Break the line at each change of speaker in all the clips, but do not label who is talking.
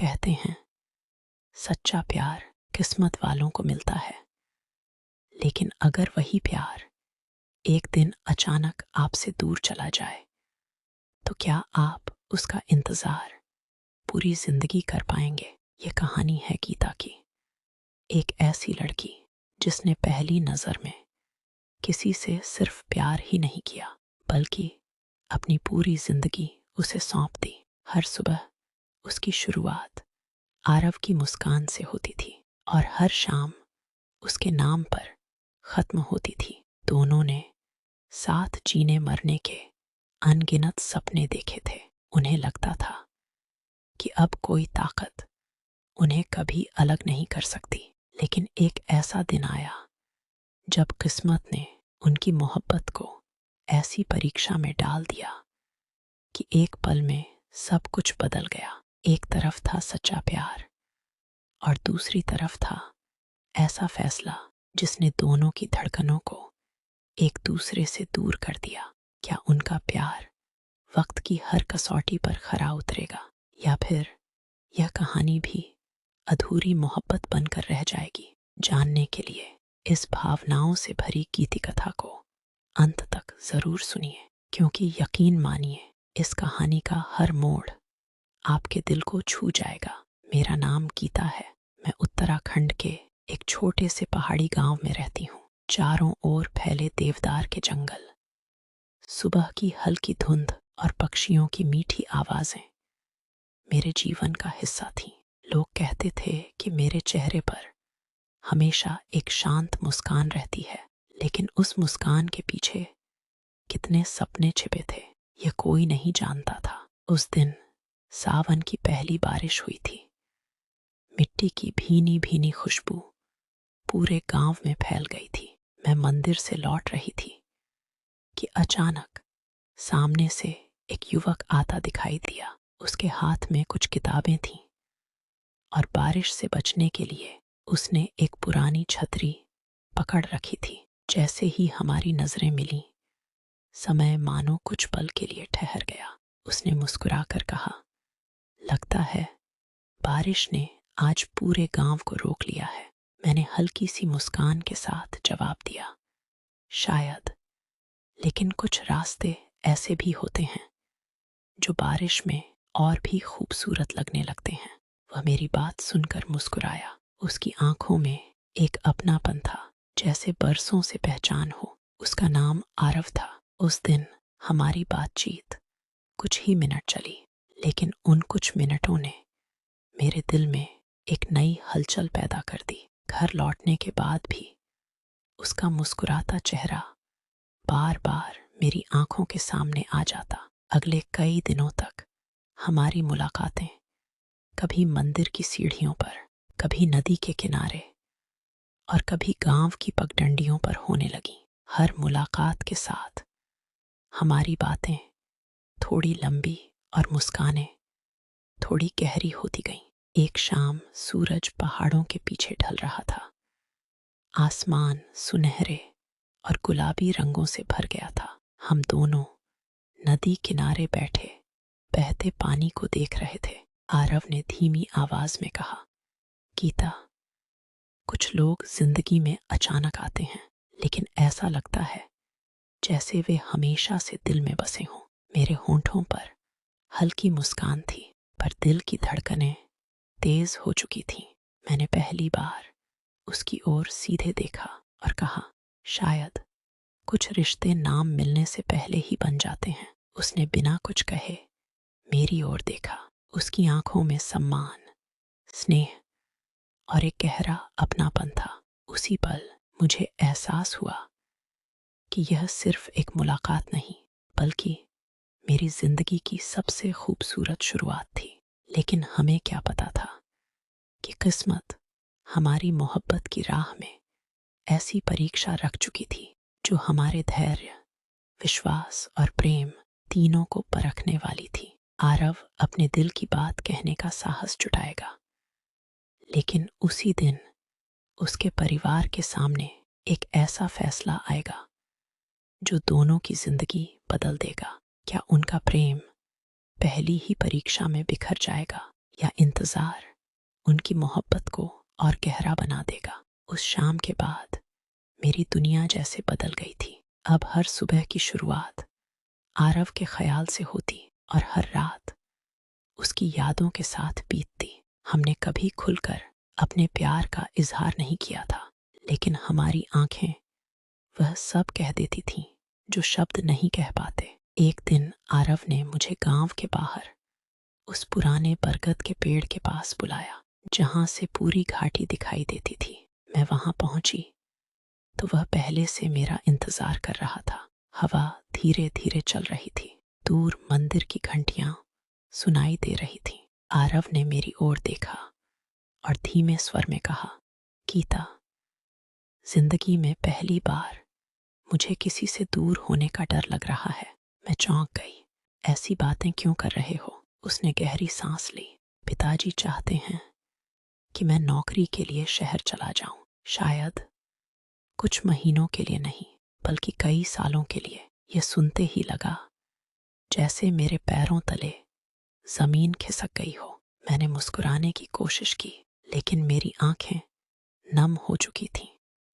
कहते हैं सच्चा प्यार किस्मत वालों को मिलता है, लेकिन अगर वही प्यार एक दिन अचानक आपसे दूर चला जाए तो क्या आप उसका इंतजार पूरी जिंदगी कर पाएंगे? ये कहानी है गीता की, एक ऐसी लड़की जिसने पहली नजर में किसी से सिर्फ प्यार ही नहीं किया बल्कि अपनी पूरी जिंदगी उसे सौंप दी। हर सुबह उसकी शुरुआत आरव की मुस्कान से होती थी और हर शाम उसके नाम पर खत्म होती थी। दोनों ने साथ जीने मरने के अनगिनत सपने देखे थे। उन्हें लगता था कि अब कोई ताकत उन्हें कभी अलग नहीं कर सकती, लेकिन एक ऐसा दिन आया जब किस्मत ने उनकी मोहब्बत को ऐसी परीक्षा में डाल दिया कि एक पल में सब कुछ बदल गया। एक तरफ था सच्चा प्यार और दूसरी तरफ था ऐसा फैसला जिसने दोनों की धड़कनों को एक दूसरे से दूर कर दिया। क्या उनका प्यार वक्त की हर कसौटी पर खरा उतरेगा या फिर यह कहानी भी अधूरी मोहब्बत बनकर रह जाएगी? जानने के लिए इस भावनाओं से भरी गीति कथा को अंत तक जरूर सुनिए, क्योंकि यकीन मानिए इस कहानी का हर मोड़ आपके दिल को छू जाएगा। मेरा नाम गीता है। मैं उत्तराखंड के एक छोटे से पहाड़ी गांव में रहती हूँ। चारों ओर फैले देवदार के जंगल, सुबह की हल्की धुंध और पक्षियों की मीठी आवाजें मेरे जीवन का हिस्सा थीं। लोग कहते थे कि मेरे चेहरे पर हमेशा एक शांत मुस्कान रहती है, लेकिन उस मुस्कान के पीछे कितने सपने छिपे थे यह कोई नहीं जानता था। उस दिन सावन की पहली बारिश हुई थी। मिट्टी की भीनी भीनी खुशबू पूरे गांव में फैल गई थी। मैं मंदिर से लौट रही थी कि अचानक सामने से एक युवक आता दिखाई दिया। उसके हाथ में कुछ किताबें थीं और बारिश से बचने के लिए उसने एक पुरानी छतरी पकड़ रखी थी। जैसे ही हमारी नजरें मिलीं, समय मानो कुछ पल के लिए ठहर गया। उसने मुस्कुराकर कहा, लगता है बारिश ने आज पूरे गांव को रोक लिया है। मैंने हल्की सी मुस्कान के साथ जवाब दिया, शायद, लेकिन कुछ रास्ते ऐसे भी होते हैं जो बारिश में और भी खूबसूरत लगने लगते हैं। वह मेरी बात सुनकर मुस्कुराया। उसकी आंखों में एक अपनापन था, जैसे बरसों से पहचान हो। उसका नाम आरव था। उस दिन हमारी बातचीत कुछ ही मिनट चली, लेकिन उन कुछ मिनटों ने मेरे दिल में एक नई हलचल पैदा कर दी। घर लौटने के बाद भी उसका मुस्कुराता चेहरा बार बार मेरी आंखों के सामने आ जाता। अगले कई दिनों तक हमारी मुलाकातें कभी मंदिर की सीढ़ियों पर, कभी नदी के किनारे और कभी गांव की पगडंडियों पर होने लगी। हर मुलाकात के साथ हमारी बातें थोड़ी लंबी और मुस्कानें थोड़ी गहरी होती गईं। एक शाम सूरज पहाड़ों के पीछे ढल रहा था। आसमान सुनहरे और गुलाबी रंगों से भर गया था। हम दोनों नदी किनारे बैठे बहते पानी को देख रहे थे। आरव ने धीमी आवाज में कहा, गीता, कुछ लोग जिंदगी में अचानक आते हैं, लेकिन ऐसा लगता है जैसे वे हमेशा से दिल में बसे हों। मेरे होंठों पर हल्की मुस्कान थी, पर दिल की धड़कनें तेज हो चुकी थीं। मैंने पहली बार उसकी ओर सीधे देखा और कहा, शायद कुछ रिश्ते नाम मिलने से पहले ही बन जाते हैं। उसने बिना कुछ कहे मेरी ओर देखा। उसकी आंखों में सम्मान, स्नेह और एक गहरा अपनापन था। उसी पल मुझे एहसास हुआ कि यह सिर्फ एक मुलाकात नहीं, बल्कि मेरी जिंदगी की सबसे खूबसूरत शुरुआत थी। लेकिन हमें क्या पता था कि किस्मत हमारी मोहब्बत की राह में ऐसी परीक्षा रख चुकी थी जो हमारे धैर्य, विश्वास और प्रेम तीनों को परखने वाली थी। आरव अपने दिल की बात कहने का साहस जुटाएगा, लेकिन उसी दिन उसके परिवार के सामने एक ऐसा फैसला आएगा जो दोनों की जिंदगी बदल देगा। क्या उनका प्रेम पहली ही परीक्षा में बिखर जाएगा या इंतज़ार उनकी मोहब्बत को और गहरा बना देगा। उस शाम के बाद मेरी दुनिया जैसे बदल गई थी। अब हर सुबह की शुरुआत आरव के ख्याल से होती और हर रात उसकी यादों के साथ बीतती। हमने कभी खुलकर अपने प्यार का इजहार नहीं किया था, लेकिन हमारी आंखें वह सब कह देती थीं जो शब्द नहीं कह पाते। एक दिन आरव ने मुझे गांव के बाहर उस पुराने बरगद के पेड़ के पास बुलाया, जहां से पूरी घाटी दिखाई देती थी। मैं वहां पहुंची तो वह पहले से मेरा इंतजार कर रहा था। हवा धीरे धीरे चल रही थी, दूर मंदिर की घंटियां सुनाई दे रही थीं। आरव ने मेरी ओर देखा और धीमे स्वर में कहा, गीता, जिंदगी में पहली बार मुझे किसी से दूर होने का डर लग रहा है। मैं चौंक गई। ऐसी बातें क्यों कर रहे हो? उसने गहरी सांस ली। पिताजी चाहते हैं कि मैं नौकरी के लिए शहर चला जाऊं, शायद कुछ महीनों के लिए नहीं, बल्कि कई सालों के लिए। यह सुनते ही लगा जैसे मेरे पैरों तले जमीन खिसक गई हो। मैंने मुस्कुराने की कोशिश की, लेकिन मेरी आंखें नम हो चुकी थीं।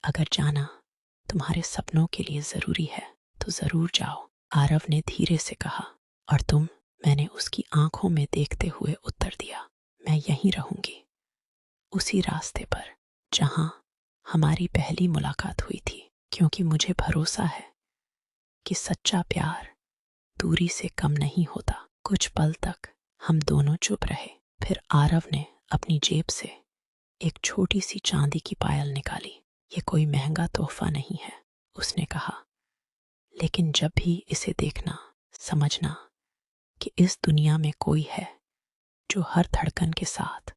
अगर जाना तुम्हारे सपनों के लिए जरूरी है तो जरूर जाओ, आरव ने धीरे से कहा। और तुम? मैंने उसकी आंखों में देखते हुए उत्तर दिया, मैं यहीं रहूंगी, उसी रास्ते पर जहां हमारी पहली मुलाकात हुई थी, क्योंकि मुझे भरोसा है कि सच्चा प्यार दूरी से कम नहीं होता। कुछ पल तक हम दोनों चुप रहे। फिर आरव ने अपनी जेब से एक छोटी सी चांदी की पायल निकाली। ये कोई महंगा तोहफा नहीं है, उसने कहा, लेकिन जब भी इसे देखना, समझना कि इस दुनिया में कोई है जो हर धड़कन के साथ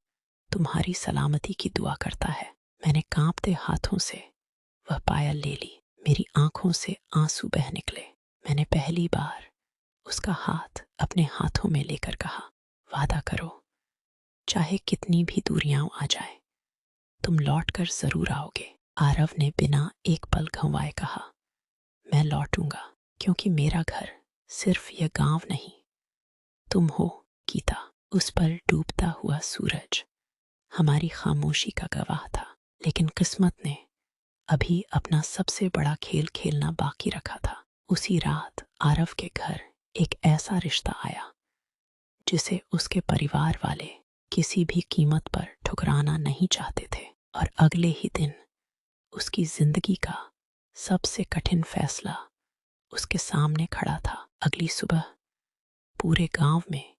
तुम्हारी सलामती की दुआ करता है। मैंने कांपते हाथों से वह पायल ले ली। मेरी आंखों से आंसू बह निकले। मैंने पहली बार उसका हाथ अपने हाथों में लेकर कहा, वादा करो, चाहे कितनी भी दूरियां आ जाए, तुम लौटकर जरूर आओगे। आरव ने बिना एक पल गंवाए कहा, मैं लौटूंगा, क्योंकि मेरा घर सिर्फ यह गांव नहीं, तुम हो गीता। उस पर डूबता हुआ सूरज हमारी खामोशी का गवाह था, लेकिन किस्मत ने अभी अपना सबसे बड़ा खेल खेलना बाकी रखा था। उसी रात आरव के घर एक ऐसा रिश्ता आया जिसे उसके परिवार वाले किसी भी कीमत पर ठुकराना नहीं चाहते थे। और अगले ही दिन उसकी जिंदगी का सबसे कठिन फैसला उसके सामने खड़ा था। अगली सुबह पूरे गांव में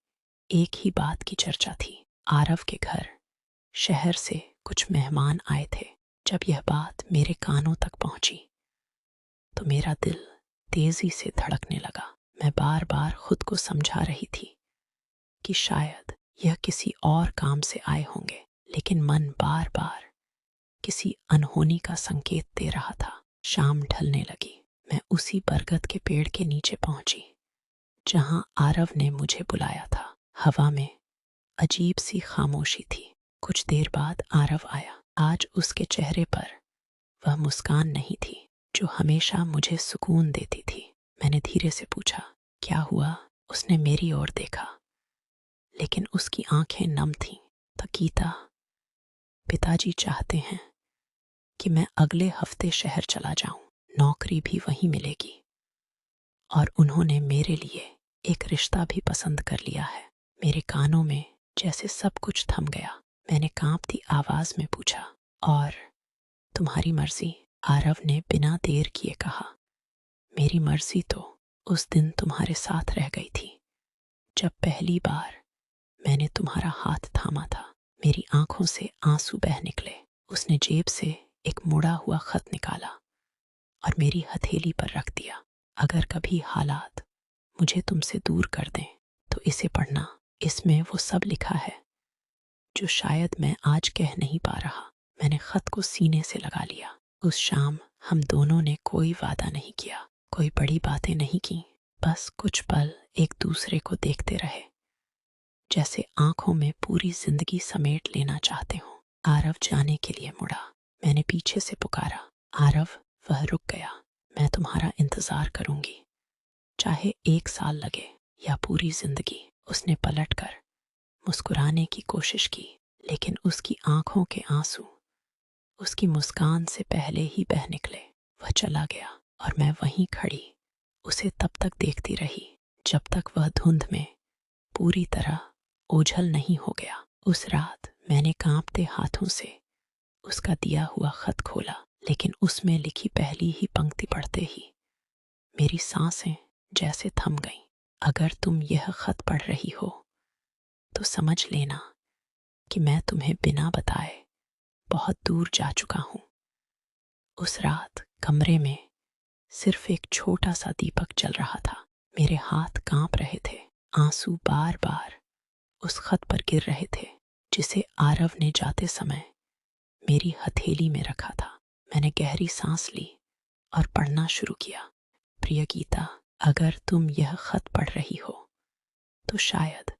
एक ही बात की चर्चा थी। आरव के घर शहर से कुछ मेहमान आए थे। जब यह बात मेरे कानों तक पहुंची तो मेरा दिल तेजी से धड़कने लगा। मैं बार बार खुद को समझा रही थी कि शायद यह किसी और काम से आए होंगे, लेकिन मन बार बार किसी अनहोनी का संकेत दे रहा था। शाम ढलने लगी। मैं उसी बरगद के पेड़ के नीचे पहुंची जहां आरव ने मुझे बुलाया था। हवा में अजीब सी खामोशी थी। कुछ देर बाद आरव आया। आज उसके चेहरे पर वह मुस्कान नहीं थी जो हमेशा मुझे सुकून देती थी। मैंने धीरे से पूछा, क्या हुआ? उसने मेरी ओर देखा, लेकिन उसकी आंखें नम थीं। तो गीता, पिताजी चाहते हैं कि मैं अगले हफ्ते शहर चला जाऊं, नौकरी भी वहीं मिलेगी, और उन्होंने मेरे लिए एक रिश्ता भी पसंद कर लिया है। मेरे कानों में जैसे सब कुछ थम गया। मैंने कांपती आवाज में पूछा, और तुम्हारी मर्जी? आरव ने बिना देर किए कहा, मेरी मर्जी तो उस दिन तुम्हारे साथ रह गई थी जब पहली बार मैंने तुम्हारा हाथ थामा था। मेरी आंखों से आंसू बह निकले। उसने जेब से एक मुड़ा हुआ खत निकाला और मेरी हथेली पर रख दिया। अगर कभी हालात मुझे तुमसे दूर कर दें तो इसे पढ़ना। इसमें वो सब लिखा है जो शायद मैं आज कह नहीं पा रहा। मैंने खत को सीने से लगा लिया। उस शाम हम दोनों ने कोई वादा नहीं किया, कोई बड़ी बातें नहीं की, बस कुछ पल एक दूसरे को देखते रहे, जैसे आंखों में पूरी जिंदगी समेट लेना चाहते हों। आरव जाने के लिए मुड़ा। मैंने पीछे से पुकारा, आरव। वह रुक गया। मैं तुम्हारा इंतजार करूंगी, चाहे 1 साल लगे या पूरी जिंदगी। उसने पलटकर मुस्कुराने की कोशिश की, लेकिन उसकी आंखों के आंसू उसकी मुस्कान से पहले ही बह निकले। वह चला गया और मैं वहीं खड़ी उसे तब तक देखती रही जब तक वह धुंध में पूरी तरह ओझल नहीं हो गया। उस रात मैंने कांपते हाथों से उसका दिया हुआ खत खोला, लेकिन उसमें लिखी पहली ही पंक्ति पढ़ते ही मेरी सांसें जैसे थम गईं। अगर तुम यह खत पढ़ रही हो तो समझ लेना कि मैं तुम्हें बिना बताए बहुत दूर जा चुका हूं। उस रात कमरे में सिर्फ एक छोटा सा दीपक जल रहा था। मेरे हाथ कांप रहे थे, आंसू बार बार उस खत पर गिर रहे थे जिसे आरव ने जाते समय मेरी हथेली में रखा था। मैंने गहरी सांस ली और पढ़ना शुरू किया। प्रिय गीता, अगर तुम यह खत पढ़ रही हो तो शायद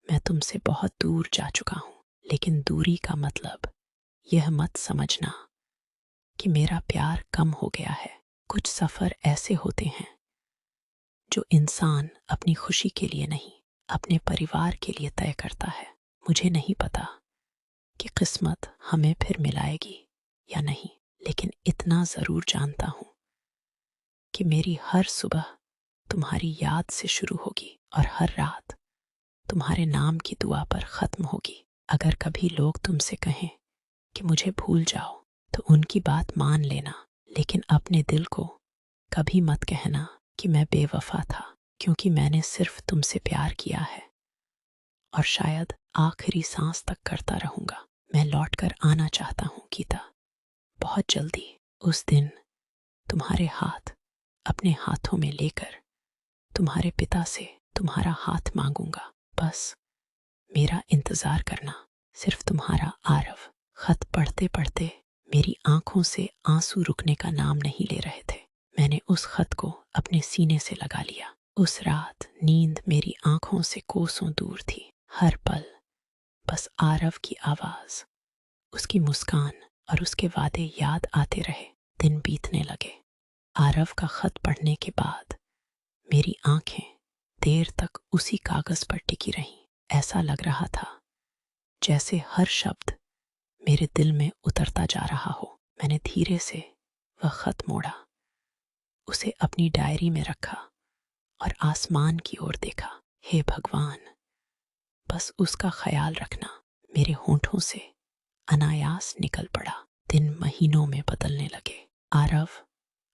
मैं तुमसे बहुत दूर जा चुका हूं, लेकिन दूरी का मतलब यह मत समझना कि मेरा प्यार कम हो गया है। कुछ सफ़र ऐसे होते हैं जो इंसान अपनी खुशी के लिए नहीं, अपने परिवार के लिए तय करता है। मुझे नहीं पता कि किस्मत हमें फिर मिलाएगी या नहीं, लेकिन इतना ज़रूर जानता हूं कि मेरी हर सुबह तुम्हारी याद से शुरू होगी और हर रात तुम्हारे नाम की दुआ पर ख़त्म होगी। अगर कभी लोग तुमसे कहें कि मुझे भूल जाओ तो उनकी बात मान लेना, लेकिन अपने दिल को कभी मत कहना कि मैं बेवफा था, क्योंकि मैंने सिर्फ तुमसे प्यार किया है और शायद आखिरी सांस तक करता रहूंगा। मैं लौट कर आना चाहता हूं गीता, बहुत जल्दी। उस दिन तुम्हारे हाथ अपने हाथों में लेकर तुम्हारे पिता से तुम्हारा हाथ मांगूंगा। बस मेरा इंतजार करना। सिर्फ तुम्हारा आरव। खत पढ़ते पढ़ते मेरी आंखों से आंसू रुकने का नाम नहीं ले रहे थे। मैंने उस खत को अपने सीने से लगा लिया। उस रात नींद मेरी आंखों से कोसों दूर थी। हर पल बस आरव की आवाज, उसकी मुस्कान और उसके वादे याद आते रहे। दिन बीतने लगे। आरव का खत पढ़ने के बाद मेरी आंखें देर तक उसी कागज पर टिकी रहीं। ऐसा लग रहा था जैसे हर शब्द मेरे दिल में उतरता जा रहा हो। मैंने धीरे से वह खत मोड़ा, उसे अपनी डायरी में रखा और आसमान की ओर देखा। हे भगवान, बस उसका ख्याल रखना। मेरे होंठों से अनायास निकल पड़ा। दिन महीनों में बदलने लगे। आरव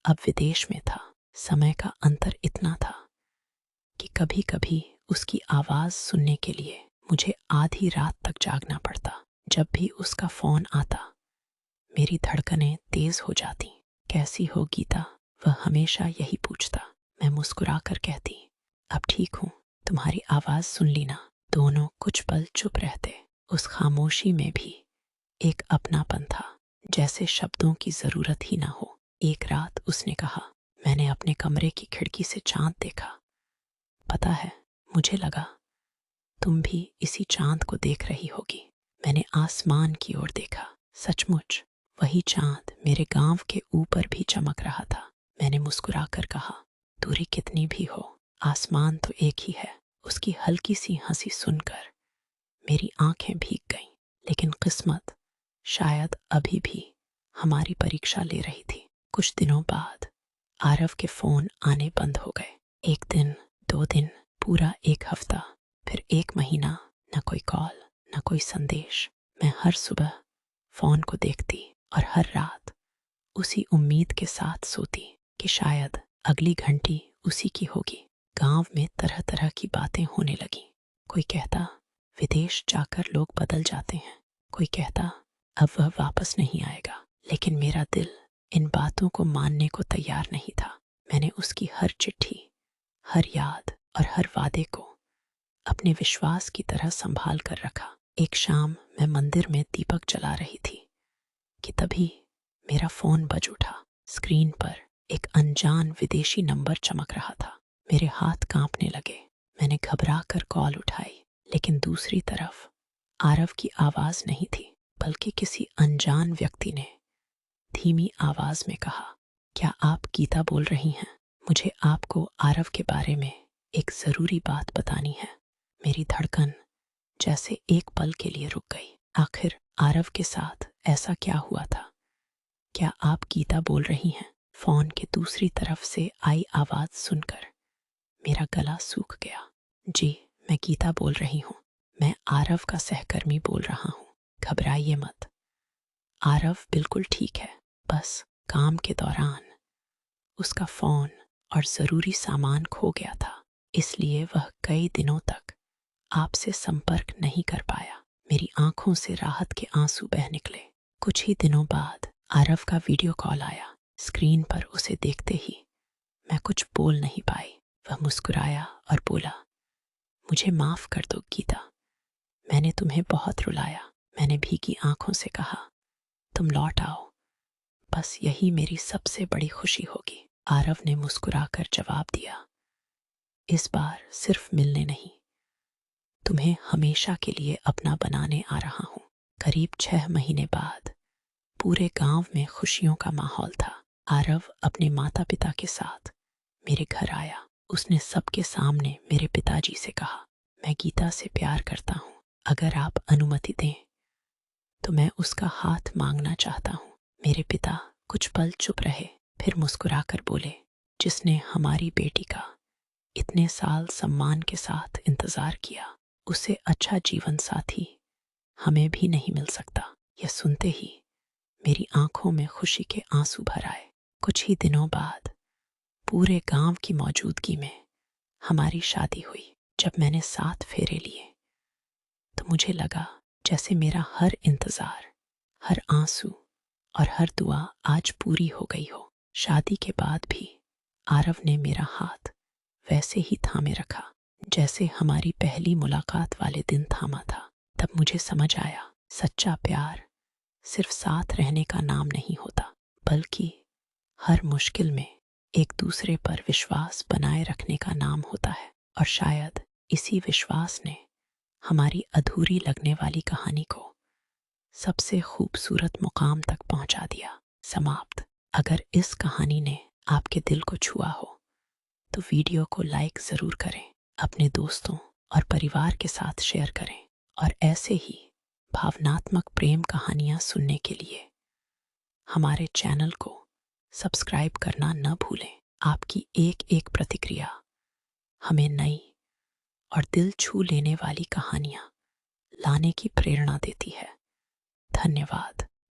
अब विदेश में था। समय का अंतर इतना था कि कभी कभी उसकी आवाज सुनने के लिए मुझे आधी रात तक जागना पड़ता। जब भी उसका फोन आता मेरी धड़कनें तेज हो जाती। कैसी हो गीता? वह हमेशा यही पूछता। मैं मुस्कुरा कर कहती, अब ठीक हूँ, तुम्हारी आवाज सुन ली ना। दोनों कुछ पल चुप रहते। उस खामोशी में भी एक अपनापन था, जैसे शब्दों की जरूरत ही ना हो। एक रात उसने कहा, मैंने अपने कमरे की खिड़की से चांद देखा। पता है, मुझे लगा तुम भी इसी चांद को देख रही होगी। मैंने आसमान की ओर देखा। सचमुच वही चांद मेरे गांव के ऊपर भी चमक रहा था। मैंने मुस्कुराकर कहा, दूरी कितनी भी हो, आसमान तो एक ही है। उसकी हल्की सी हंसी सुनकर मेरी आंखें भीग गईं। लेकिन किस्मत शायद अभी भी हमारी परीक्षा ले रही थी। कुछ दिनों बाद आरव के फोन आने बंद हो गए। एक दिन, 2 दिन, पूरा एक हफ्ता, फिर 1 महीना। न कोई कॉल, न कोई संदेश। मैं हर सुबह फोन को देखती और हर रात उसी उम्मीद के साथ सोती कि शायद अगली घंटी उसी की होगी। गांव में तरह तरह की बातें होने लगी। कोई कहता विदेश जाकर लोग बदल जाते हैं, कोई कहता अब वह वापस नहीं आएगा। लेकिन मेरा दिल इन बातों को मानने को तैयार नहीं था। मैंने उसकी हर चिट्ठी, हर याद और हर वादे को अपने विश्वास की तरह संभाल कर रखा। एक शाम मैं मंदिर में दीपक जला रही थी कि तभी मेरा फोन बज उठा। स्क्रीन पर एक अनजान विदेशी नंबर चमक रहा था। मेरे हाथ कांपने लगे। मैंने घबरा कर कॉल उठाई, लेकिन दूसरी तरफ आरव की आवाज नहीं थी, बल्कि किसी अनजान व्यक्ति ने धीमी आवाज में कहा, क्या आप गीता बोल रही हैं? मुझे आपको आरव के बारे में एक जरूरी बात बतानी है। मेरी धड़कन जैसे एक पल के लिए रुक गई। आखिर आरव के साथ ऐसा क्या हुआ था? क्या आप गीता बोल रही हैं? फोन के दूसरी तरफ से आई आवाज सुनकर मेरा गला सूख गया। जी, मैं गीता बोल रही हूँ। मैं आरव का सहकर्मी बोल रहा हूँ। घबराइए मत। आरव बिल्कुल ठीक है। बस काम के दौरान उसका फोन और जरूरी सामान खो गया था, इसलिए वह कई दिनों तक आपसे संपर्क नहीं कर पाया। मेरी आंखों से राहत के आंसू बह निकले। कुछ ही दिनों बाद आरव का वीडियो कॉल आया। स्क्रीन पर उसे देखते ही मैं कुछ बोल नहीं पाई। वह मुस्कुराया और बोला, मुझे माफ कर दो गीता, मैंने तुम्हें बहुत रुलाया। मैंने भीगी आंखों से कहा, तुम लौट आओ, बस यही मेरी सबसे बड़ी खुशी होगी। आरव ने मुस्कुराकर जवाब दिया, इस बार सिर्फ मिलने नहीं, तुम्हें हमेशा के लिए अपना बनाने आ रहा हूं। करीब 6 महीने बाद पूरे गांव में खुशियों का माहौल था। आरव अपने माता पिता के साथ मेरे घर आया। उसने सबके सामने मेरे पिताजी से कहा, मैं गीता से प्यार करता हूँ, अगर आप अनुमति दें तो मैं उसका हाथ मांगना चाहता हूँ। मेरे पिता कुछ पल चुप रहे, फिर मुस्कुराकर बोले, जिसने हमारी बेटी का इतने साल सम्मान के साथ इंतजार किया, उससे अच्छा जीवन साथी हमें भी नहीं मिल सकता। यह सुनते ही मेरी आंखों में खुशी के आंसू भर आए। कुछ ही दिनों बाद पूरे गांव की मौजूदगी में हमारी शादी हुई। जब मैंने 7 फेरे लिए तो मुझे लगा जैसे मेरा हर इंतजार, हर आंसू और हर दुआ आज पूरी हो गई हो। शादी के बाद भी आरव ने मेरा हाथ वैसे ही थामे रखा जैसे हमारी पहली मुलाकात वाले दिन थामा था। तब मुझे समझ आया, सच्चा प्यार सिर्फ साथ रहने का नाम नहीं होता, बल्कि हर मुश्किल में एक दूसरे पर विश्वास बनाए रखने का नाम होता है। और शायद इसी विश्वास ने हमारी अधूरी लगने वाली कहानी को सबसे खूबसूरत मुकाम तक पहुंचा दिया। समाप्त। अगर इस कहानी ने आपके दिल को छुआ हो तो वीडियो को लाइक ज़रूर करें, अपने दोस्तों और परिवार के साथ शेयर करें और ऐसे ही भावनात्मक प्रेम कहानियां सुनने के लिए हमारे चैनल को सब्सक्राइब करना न भूलें। आपकी एक एक प्रतिक्रिया हमें नई और दिल छू लेने वाली कहानियां लाने की प्रेरणा देती है। धन्यवाद।